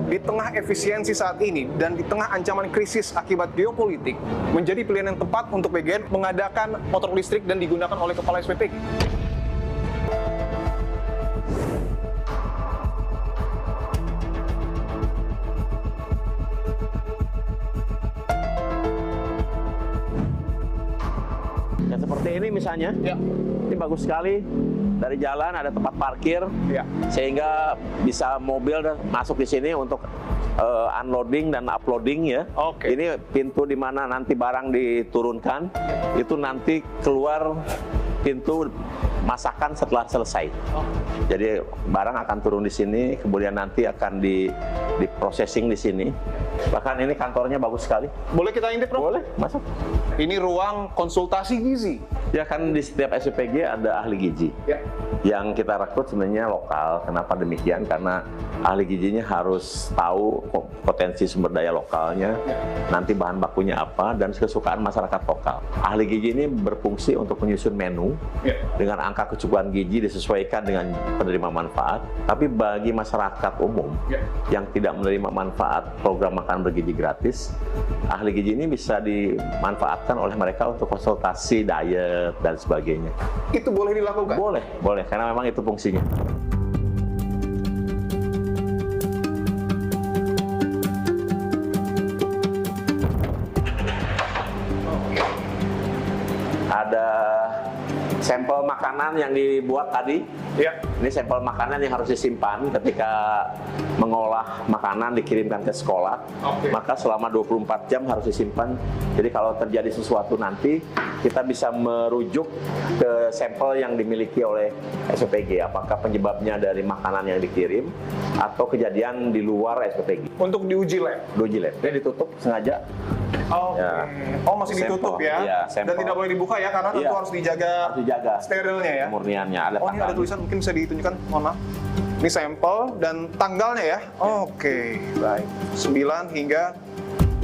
S6: di tengah efisiensi saat ini dan di tengah ancaman krisis akibat geopolitik, menjadi pilihan yang tepat untuk BGN mengadakan motor listrik dan digunakan oleh Kepala SPPG.
S4: Seperti ini misalnya, ini bagus sekali. Dari jalan ada tempat parkir, sehingga bisa mobil masuk di sini untuk unloading dan uploading ya. Ini pintu di mana nanti barang diturunkan, itu nanti keluar pintu masakan setelah selesai. Jadi barang akan turun di sini, kemudian nanti akan di processing di sini. Bahkan ini kantornya bagus sekali.
S6: Boleh kita intip, Prof?
S4: Boleh, masuk.
S6: Ini ruang konsultasi gizi.
S4: Ya kan di setiap SPPG ada ahli gizi. Yang kita rekrut sebenarnya lokal. Kenapa demikian? Karena ahli gizinya harus tahu potensi sumber daya lokalnya, nanti bahan bakunya apa, dan kesukaan masyarakat lokal. Ahli gizi ini berfungsi untuk menyusun menu dengan angka kecukupan gizi disesuaikan dengan penerima manfaat. Tapi bagi masyarakat umum yang tidak menerima manfaat program makan bergizi gratis, ahli gizi ini bisa dimanfaatkan oleh mereka untuk konsultasi diet dan sebagainya.
S6: Itu boleh dilakukan?
S4: Boleh, karena memang itu fungsinya. Ada sampel makanan yang dibuat tadi. Ini sampel makanan yang harus disimpan ketika mengolah makanan dikirimkan ke sekolah. Maka selama 24 jam harus disimpan. Jadi kalau terjadi sesuatu nanti, kita bisa merujuk ke sampel yang dimiliki oleh SPPG. Apakah penyebabnya dari makanan yang dikirim atau kejadian di luar SPPG.
S6: Untuk diuji lab?
S4: Diuji lab. Ini ditutup sengaja.
S6: Oh, masih ditutup ya? Dan tidak boleh dibuka ya, karena tentu harus dijaga sterilnya ya?
S4: Murniannya. Ada
S6: ini ada tulisan, mungkin bisa ditunjukkan, mohon maaf. Ini sampel dan tanggalnya ya? Oke, baik. 9 hingga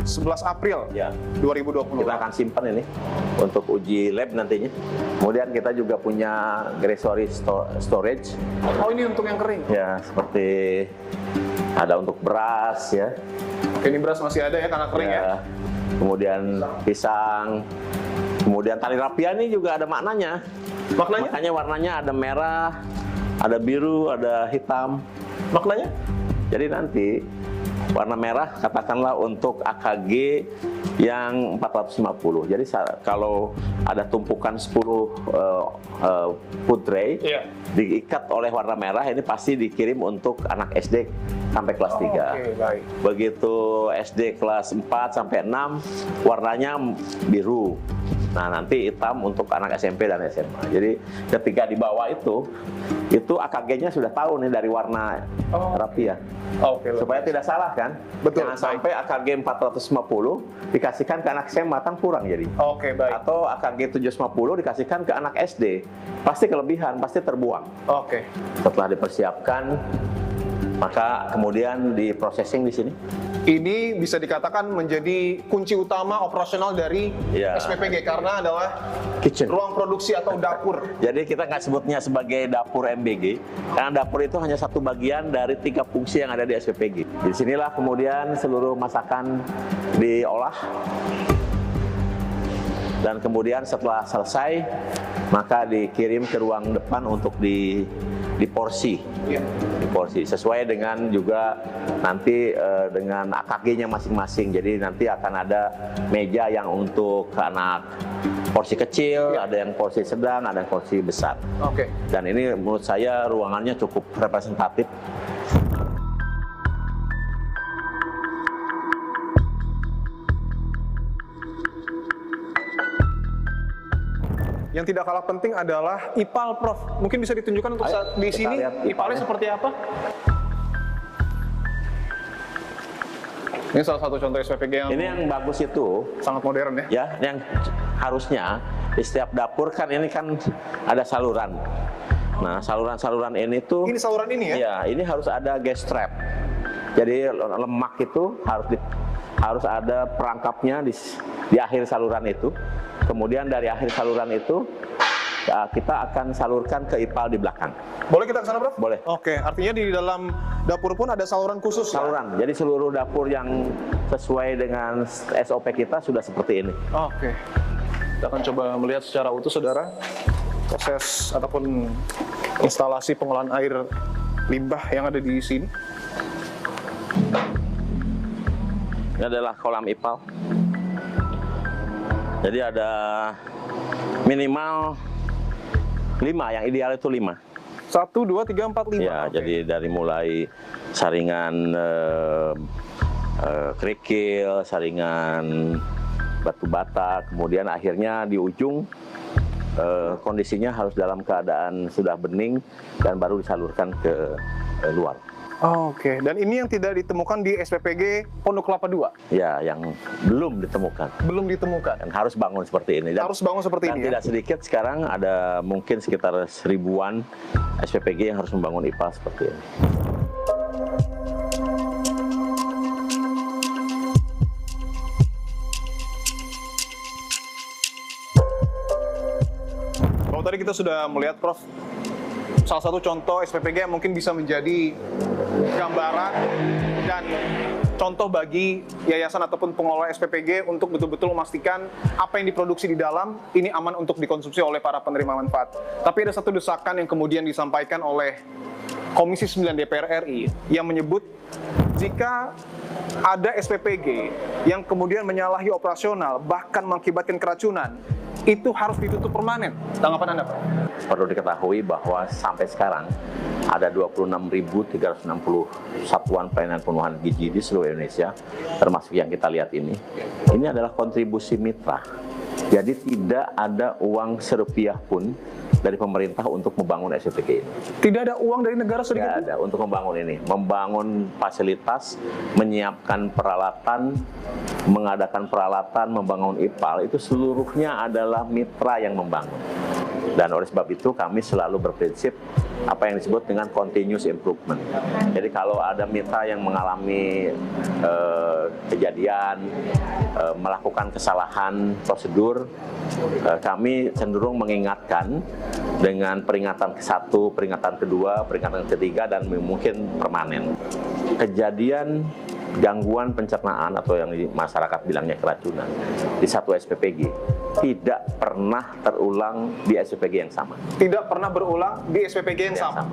S6: 11 April
S4: Ya.
S6: 2020.
S4: Kita akan simpan ini untuk uji lab nantinya. Kemudian kita juga punya grocery storage.
S6: Oh, ini untuk yang kering.
S4: Ya, seperti ada untuk beras ya.
S6: Oke, ini beras masih ada ya karena kering ya.
S4: Kemudian pisang. Kemudian tali rapia ini juga ada maknanya.
S6: Maknanya?
S4: Makanya warnanya ada merah, ada biru, ada hitam.
S6: Maknanya?
S4: Jadi nanti warna merah katakanlah untuk AKG yang 450. Jadi kalau ada tumpukan 10 food tray diikat oleh warna merah, ini pasti dikirim untuk anak SD sampai kelas 3.
S6: Oke, baik.
S4: Begitu SD kelas 4 sampai 6 warnanya biru. Nah, nanti hitam untuk anak SMP dan SMA. Jadi ketika di bawah itu AKG-nya sudah tahu nih dari warna rapia.
S6: Oke,
S4: supaya tidak salah kan?
S6: Betul.
S4: Jangan sampai AKG 450 dikasihkan ke anak SMA kan kurang jadi.
S6: Oke, baik.
S4: Atau AKG 750 dikasihkan ke anak SD. Pasti kelebihan, pasti terbuang.
S6: Oke.
S4: Setelah dipersiapkan, maka kemudian di processing di sini.
S6: Ini bisa dikatakan menjadi kunci utama operasional dari SPPG karena adalah
S4: kitchen,
S6: ruang produksi atau dapur.
S4: Jadi kita nggak sebutnya sebagai dapur MBG, karena dapur itu hanya satu bagian dari 3 fungsi yang ada di SPPG. Di sinilah kemudian seluruh masakan diolah, dan kemudian setelah selesai maka dikirim ke ruang depan untuk diporsi. Porsi sesuai dengan juga nanti dengan AKG-nya masing-masing. Jadi nanti akan ada meja yang untuk anak porsi kecil, ada yang porsi sedang, ada yang porsi besar.
S6: Oke.
S4: Dan ini menurut saya ruangannya cukup representatif.
S6: Yang tidak kalah penting adalah IPAL, Prof. Mungkin bisa ditunjukkan untuk saat di sini IPAL-nya seperti apa? Ini salah satu contoh SPPG yang
S4: ini yang bagus itu
S6: sangat modern ya.
S4: Ya, yang harusnya di setiap dapur kan ini kan ada saluran. Nah, saluran-saluran ini tuh.
S6: Ini saluran ini ya?
S4: Ya, ini harus ada gas trap. Jadi lemak itu harus ada perangkapnya di akhir saluran itu. Kemudian dari akhir saluran itu kita akan salurkan ke IPAL di belakang.
S6: Boleh kita ke sana, Prof?
S4: Boleh.
S6: Oke, artinya di dalam dapur pun ada saluran khusus.
S4: Saluran. Jadi seluruh dapur yang sesuai dengan SOP kita sudah seperti ini.
S6: Oke. Kita akan coba melihat secara utuh, Saudara, proses ataupun instalasi pengolahan air limbah yang ada di sini.
S4: Ini adalah kolam IPAL. Jadi ada minimal 5, yang ideal itu 5.
S6: 1, 2, 3, 4, 5.
S4: Ya, jadi dari mulai saringan kerikil, saringan batu bata, kemudian akhirnya di ujung kondisinya harus dalam keadaan sudah bening dan baru disalurkan ke luar.
S6: Oke, dan ini yang tidak ditemukan di SPPG Pondok Kelapa 2?
S4: Ya, yang belum ditemukan.
S6: Belum ditemukan.
S4: Dan harus bangun seperti ini. Dan,
S6: harus bangun seperti
S4: dan
S6: ini.
S4: Tidak sedikit sekarang ada mungkin sekitar 1000-an SPPG yang harus membangun IPAL seperti ini.
S6: Kalau tadi kita sudah melihat, Prof, salah satu contoh SPPG yang mungkin bisa menjadi gambaran dan contoh bagi yayasan ataupun pengelola SPPG untuk betul-betul memastikan apa yang diproduksi di dalam ini aman untuk dikonsumsi oleh para penerima manfaat. Tapi ada satu desakan yang kemudian disampaikan oleh Komisi 9 DPR RI yang menyebut jika ada SPPG yang kemudian menyalahi operasional bahkan mengakibatkan keracunan, itu harus ditutup permanen. Tanggapan Anda, Pak?
S4: Perlu diketahui bahwa sampai sekarang ada 26.360 satuan pelayanan pemenuhan gizi di seluruh Indonesia, termasuk yang kita lihat ini. Ini adalah kontribusi mitra. Jadi tidak ada uang serupiah pun dari pemerintah untuk membangun SPPG ini.
S6: Tidak ada uang dari negara sedikit?
S4: Tidak ada untuk membangun ini. Membangun fasilitas, menyiapkan peralatan, mengadakan peralatan, membangun IPAL, itu seluruhnya adalah mitra yang membangun. Dan oleh sebab itu kami selalu berprinsip apa yang disebut dengan continuous improvement. Jadi kalau ada mitra yang mengalami kejadian, melakukan kesalahan prosedur, kami cenderung mengingatkan dengan peringatan ke-1, peringatan ke-2, peringatan ke-3, dan mungkin permanen. Kejadian gangguan pencernaan atau yang di masyarakat bilangnya keracunan di satu SPPG tidak pernah terulang di SPPG yang sama.
S6: Tidak pernah berulang di SPPG yang sama.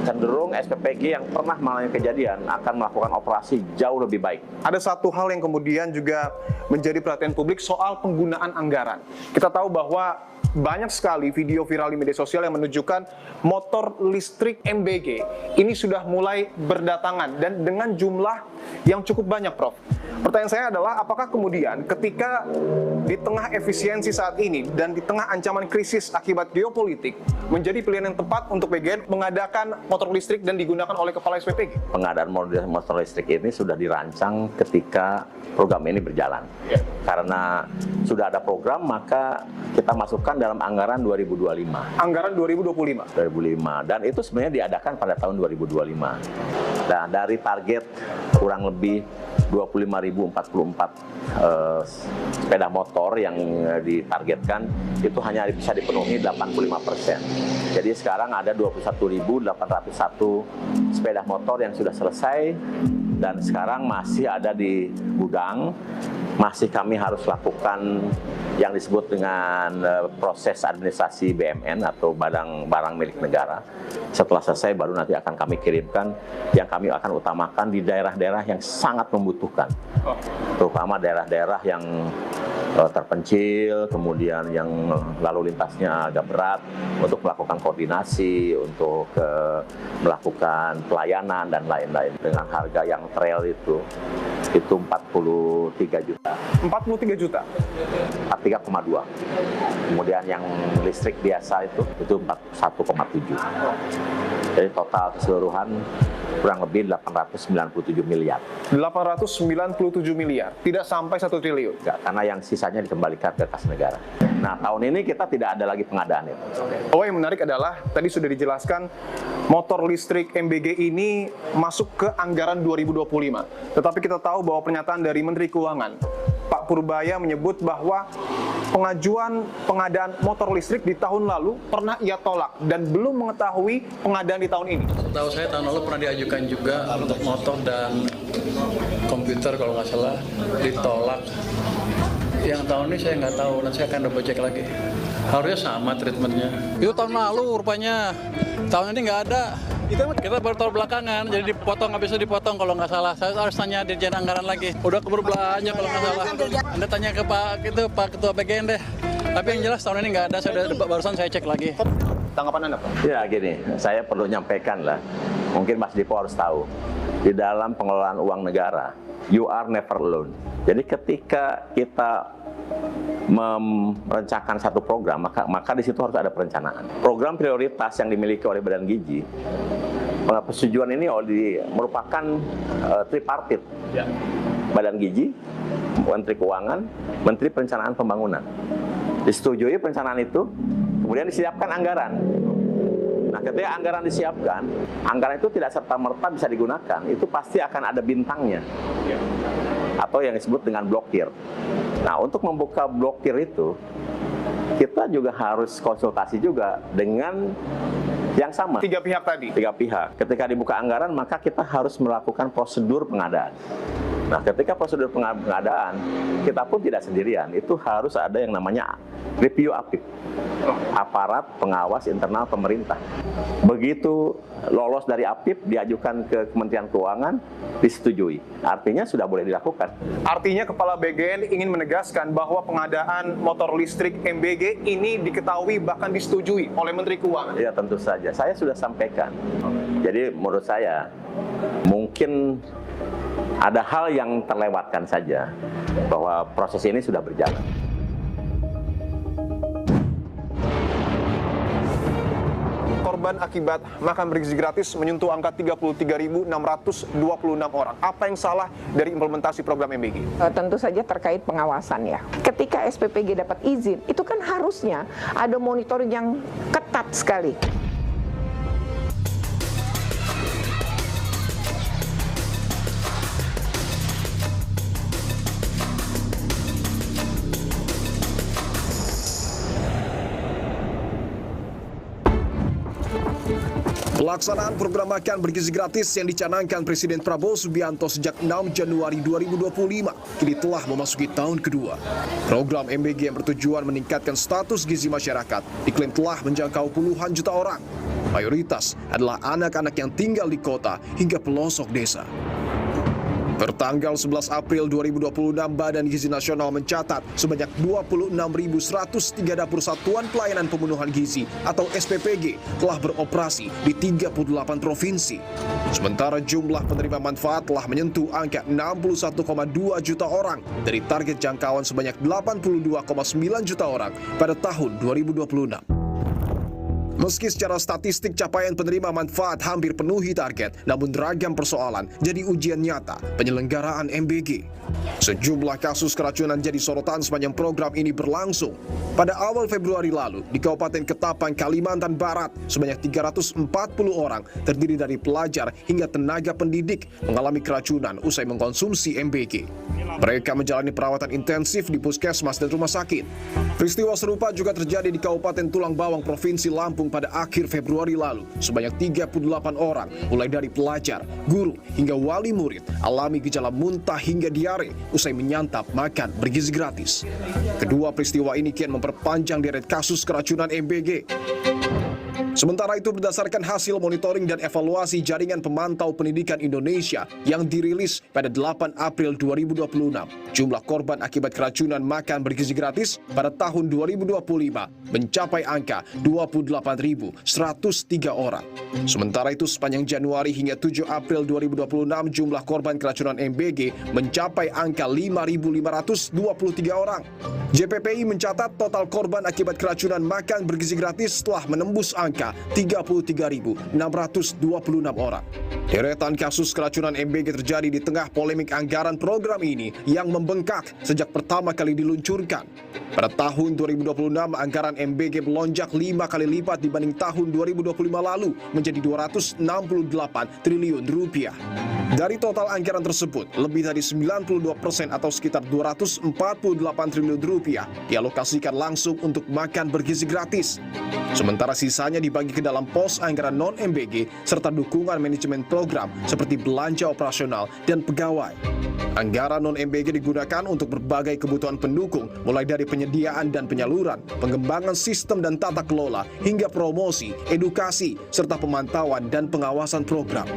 S4: Cenderung SPPG yang pernah mengalami kejadian akan melakukan operasi jauh lebih baik.
S6: Ada satu hal yang kemudian juga menjadi perhatian publik soal penggunaan anggaran. Kita tahu bahwa banyak sekali video viral di media sosial yang menunjukkan motor listrik MBG ini sudah mulai berdatangan dan dengan jumlah yang cukup banyak, Prof. Pertanyaan saya adalah, apakah kemudian ketika di tengah efisiensi saat ini dan di tengah ancaman krisis akibat geopolitik, menjadi pilihan yang tepat untuk BGN mengadakan motor listrik dan digunakan oleh Kepala SPPG?
S4: Pengadaan motor listrik ini sudah dirancang ketika program ini berjalan. Karena sudah ada program, maka kita masukkan dalam anggaran 2025.
S6: Anggaran 2025?
S4: 2005. Dan itu sebenarnya diadakan pada tahun 2025. Nah, dari target kurang lebih 25.044 sepeda motor yang ditargetkan, itu hanya bisa dipenuhi 85%. Jadi sekarang ada 21.801 sepeda motor yang sudah selesai, dan sekarang masih ada di gudang. Masih kami harus lakukan yang disebut dengan proses administrasi BMN atau barang milik negara. Setelah selesai baru nanti akan kami kirimkan, yang kami akan utamakan di daerah-daerah yang sangat membutuhkan, terutama daerah-daerah yang terpencil, kemudian yang lalu lintasnya agak berat, untuk melakukan koordinasi, untuk melakukan pelayanan dan lain-lain dengan harga yang trail itu 43 juta.
S6: 43 juta?
S4: 43,2. Kemudian yang listrik biasa itu 1,7. Jadi total keseluruhan kurang lebih 897 miliar.
S6: 897 miliar, tidak sampai 1 triliun?
S4: Enggak, karena yang sisanya dikembalikan ke kas negara. Nah, tahun ini kita tidak ada lagi pengadaan itu.
S6: Oh, yang menarik adalah tadi sudah dijelaskan motor listrik MBG ini masuk ke anggaran 2025. Tetapi kita tahu bahwa pernyataan dari Menteri Keuangan, Pak Purbaya, menyebut bahwa pengadaan motor listrik di tahun lalu pernah ia tolak dan belum mengetahui pengadaan di tahun ini.
S10: Tahu saya tahun lalu pernah diajukan juga untuk motor dan komputer kalau nggak salah, ditolak. Yang tahun ini saya nggak tahu, dan saya akan double check lagi. Harusnya sama treatmentnya. Itu tahun lalu rupanya, tahun ini nggak ada. Kita baru tahu belakangan, jadi dipotong, habis itu dipotong kalau nggak salah. Saya harus tanya Dirjen Anggaran lagi. Udah keburu belanja kalau nggak salah. Anda tanya ke Pak Ketua BGN deh. Tapi yang jelas tahun ini nggak ada, barusan saya cek lagi.
S6: Tanggapan Anda, Pak?
S4: Ya gini, saya perlu nyampaikan lah. Mungkin Mas Dipo harus tahu, di dalam pengelolaan uang negara, you are never alone. Jadi ketika kita merencanakan satu program, maka di situ harus ada perencanaan. Program prioritas yang dimiliki oleh Badan Gizi, persetujuan ini merupakan tripartit. Ya. Badan Gizi, Menteri Keuangan, Menteri Perencanaan Pembangunan. Disetujui perencanaan itu, kemudian disiapkan anggaran. Nah, ketika anggaran disiapkan, anggaran itu tidak serta-merta bisa digunakan, itu pasti akan ada bintangnya. Ya. Atau yang disebut dengan blokir. Nah, untuk membuka blokir itu, kita juga harus konsultasi juga dengan yang sama.
S6: 3 pihak tadi?
S4: 3 pihak. Ketika dibuka anggaran, maka kita harus melakukan prosedur pengadaan. Nah, ketika prosedur pengadaan, kita pun tidak sendirian. Itu harus ada yang namanya review APIP, aparat pengawas internal pemerintah. Begitu lolos dari APIP, diajukan ke Kementerian Keuangan, disetujui. Artinya sudah boleh dilakukan.
S6: Artinya Kepala BGN ingin menegaskan bahwa pengadaan motor listrik MBG ini diketahui bahkan disetujui oleh Menteri Keuangan.
S4: Ya, tentu saja. Saya sudah sampaikan. Jadi menurut saya mungkin ada hal yang terlewatkan saja, bahwa proses ini sudah berjalan.
S6: korban akibat makan bergizi gratis menyentuh angka 33.626 orang. Apa yang salah dari implementasi program MBG?
S11: Tentu saja terkait pengawasan ya. Ketika SPPG dapat izin, itu kan harusnya ada monitoring yang ketat sekali.
S1: Pelaksanaan program makan bergizi gratis yang dicanangkan Presiden Prabowo Subianto sejak 6 Januari 2025 kini telah memasuki tahun kedua. Program MBG yang bertujuan meningkatkan status gizi masyarakat diklaim telah menjangkau puluhan juta orang. Mayoritas adalah anak-anak yang tinggal di kota hingga pelosok desa. Pertanggal 11 April 2026, Badan Gizi Nasional mencatat sebanyak 26.103 dapur satuan pelayanan pemenuhan gizi atau SPPG telah beroperasi di 38 provinsi. Sementara jumlah penerima manfaat telah menyentuh angka 61,2 juta orang dari target jangkauan sebanyak 82,9 juta orang pada tahun 2026. Meski secara statistik capaian penerima manfaat hampir penuhi target, namun ragam persoalan jadi ujian nyata penyelenggaraan MBG. Sejumlah kasus keracunan jadi sorotan sepanjang program ini berlangsung. Pada awal Februari lalu, di Kabupaten Ketapang, Kalimantan Barat, sebanyak 340 orang terdiri dari pelajar hingga tenaga pendidik mengalami keracunan usai mengkonsumsi MBG. Mereka menjalani perawatan intensif di puskesmas dan rumah sakit. Peristiwa serupa juga terjadi di Kabupaten Tulang Bawang, Provinsi Lampung pada akhir Februari lalu. Sebanyak 38 orang, mulai dari pelajar, guru, hingga wali murid, alami gejala muntah hingga diare usai menyantap makan bergizi gratis. Kedua peristiwa ini kian memperpanjang deret kasus keracunan MBG. Sementara itu, berdasarkan hasil monitoring dan evaluasi Jaringan Pemantau Pendidikan Indonesia yang dirilis pada 8 April 2026, jumlah korban akibat keracunan makan bergizi gratis pada tahun 2025 mencapai angka 28.103 orang. Sementara itu, sepanjang Januari hingga 7 April 2026, jumlah korban keracunan MBG mencapai angka 5.523 orang. JPPI mencatat total korban akibat keracunan makan bergizi gratis telah menembus angka 33.626 orang. Deretan kasus keracunan MBG terjadi di tengah polemik anggaran program ini yang membengkak sejak pertama kali diluncurkan. Pada tahun 2026, anggaran MBG melonjak 5 kali lipat dibanding tahun 2025 lalu menjadi 268 triliun rupiah. Dari total anggaran tersebut, lebih dari 92% atau sekitar 248 triliun rupiah dialokasikan langsung untuk makan bergizi gratis. Sementara sisanya dibagi ke dalam pos anggaran non-MBG serta dukungan manajemen program seperti belanja operasional dan pegawai. Anggaran non-MBG digunakan untuk berbagai kebutuhan pendukung, mulai dari penyediaan dan penyaluran, pengembangan sistem dan tata kelola, hingga promosi, edukasi, serta pemantauan dan pengawasan program.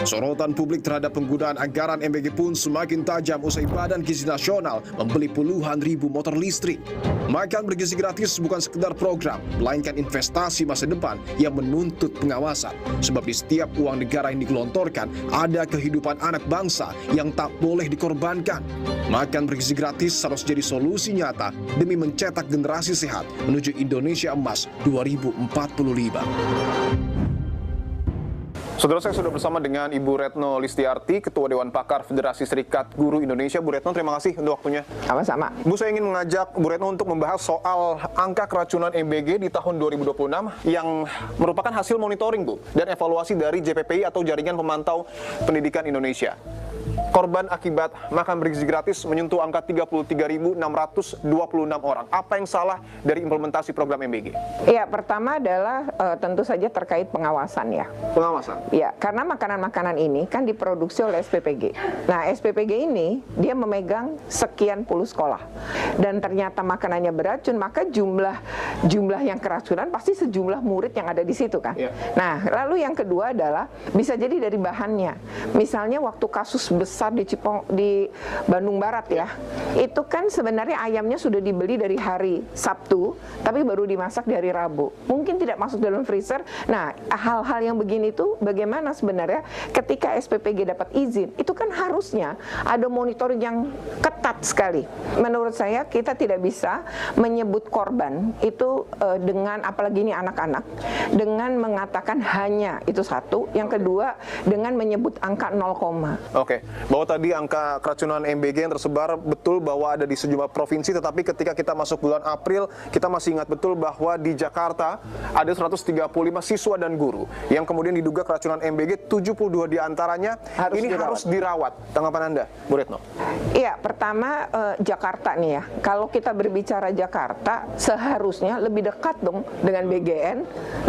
S1: Sorotan publik terhadap penggunaan anggaran MBG pun semakin tajam usai Badan Gizi Nasional membeli puluhan ribu motor listrik. Makan bergizi gratis bukan sekedar program, melainkan investasi masa depan yang menuntut pengawasan. Sebab di setiap uang negara yang digelontorkan, ada kehidupan anak bangsa yang tak boleh dikorbankan. Makan bergizi gratis harus jadi solusi nyata demi mencetak generasi sehat menuju Indonesia Emas 2045.
S6: Saudara, saya sudah bersama dengan Ibu Retno Listiarti, Ketua Dewan Pakar Federasi Serikat Guru Indonesia. Bu Retno, terima kasih untuk waktunya.
S11: Sama-sama.
S6: Bu, saya ingin mengajak Bu Retno untuk membahas soal angka keracunan MBG di tahun 2026 yang merupakan hasil monitoring, Bu, dan evaluasi dari JPPI atau Jaringan Pemantau Pendidikan Indonesia. Korban akibat makan bergizi gratis menyentuh angka 33.626 orang. Apa yang salah dari implementasi program MBG?
S11: Ya, pertama adalah tentu saja terkait pengawasan ya.
S6: Pengawasan?
S11: Ya, karena makanan-makanan ini kan diproduksi oleh SPPG. Nah, SPPG ini dia memegang sekian puluh sekolah. Dan ternyata makanannya beracun, maka jumlah yang keracunan pasti sejumlah murid yang ada di situ kan.
S6: Ya.
S11: Nah, lalu yang kedua adalah bisa jadi dari bahannya. Misalnya waktu kasus besar di Bandung Barat ya, itu kan sebenarnya ayamnya sudah dibeli dari hari Sabtu, tapi baru dimasak di hari Rabu. Mungkin tidak masuk dalam freezer. Nah, hal-hal yang begini itu bagaimana sebenarnya ketika SPPG dapat izin, itu kan harusnya ada monitoring yang ketat sekali. Menurut saya kita tidak bisa menyebut korban itu dengan, apalagi ini anak-anak, dengan mengatakan hanya itu satu. Yang kedua, dengan menyebut angka 0,
S6: Oke, bahwa tadi angka keracunan MBG yang tersebar betul bahwa ada di sejumlah provinsi, tetapi ketika kita masuk bulan April, kita masih ingat betul bahwa di Jakarta ada 135 siswa dan guru yang kemudian diduga keracunan MBG, 72 diantaranya harus dirawat. Tanggapan Anda, Bu Retno?
S11: Iya, pertama Jakarta nih ya. Kalau kita berbicara Jakarta, seharusnya lebih dekat dong dengan BGN,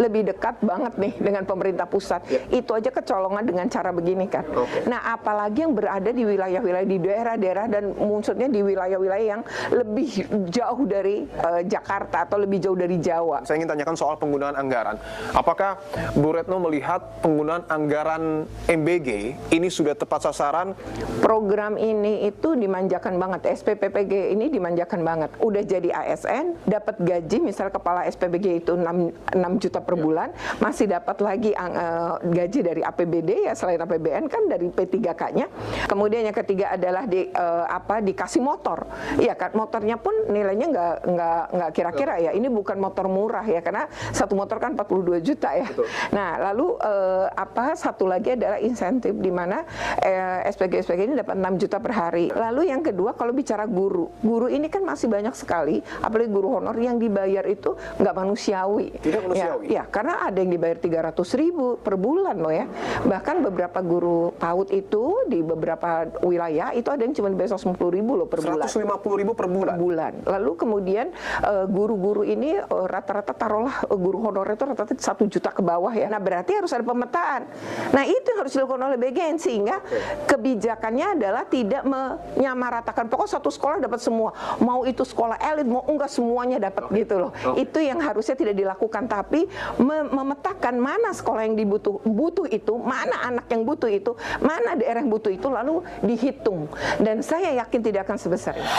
S11: lebih dekat banget nih dengan pemerintah pusat. Itu aja kecolongan dengan cara begini kan. Nah, apalagi yang berada di wilayah-wilayah, di daerah-daerah, dan maksudnya di wilayah-wilayah yang lebih jauh dari Jakarta atau lebih jauh dari Jawa.
S6: Saya ingin tanyakan soal penggunaan anggaran. Apakah Bu Retno melihat penggunaan anggaran MBG ini sudah tepat sasaran?
S11: Program ini itu dimanjakan banget. SPPG ini dimanjakan banget. Udah jadi ASN, dapat gaji, misal kepala SPPG itu 6 juta per bulan, masih dapat lagi gaji dari APBD ya, selain APBN kan dari P3K-nya. Kemudian yang ketiga adalah dikasih motor. Iya kan, motornya pun nilainya nggak kira-kira ya. Ini bukan motor murah ya, karena satu motor kan 42 juta ya. Betul. Nah, lalu satu lagi adalah insentif di mana SPG ini dapat 6 juta per hari. Lalu yang kedua, kalau bicara guru ini kan masih banyak sekali, apalagi guru honor yang dibayar itu nggak manusiawi.
S6: Tidak manusiawi?
S11: Ya, karena ada yang dibayar 300.000 per bulan loh ya. Bahkan beberapa guru PAUD itu di beberapa wilayah itu ada yang cuma dibayar 150.000 loh per bulan.
S6: 150.000 per bulan?
S11: Lalu kemudian guru-guru ini rata-rata taruhlah guru honor itu rata-rata 1 juta ke bawah ya. Nah, berarti harus ada pemetaan. Nah, itu yang harus dilakukan oleh BGN, sehingga kebijakannya adalah tidak menyamaratakan. Pokoknya satu sekolah dapat semua. Mau itu sekolah elit, mau enggak, semuanya dapat gitu loh. Itu yang harusnya tidak dilakukan, tapi memetakan mana sekolah yang butuh itu, mana anak yang butuh itu, mana daerah yang butuh itu, lalu dihitung. Dan saya yakin tidak akan sebesar itu.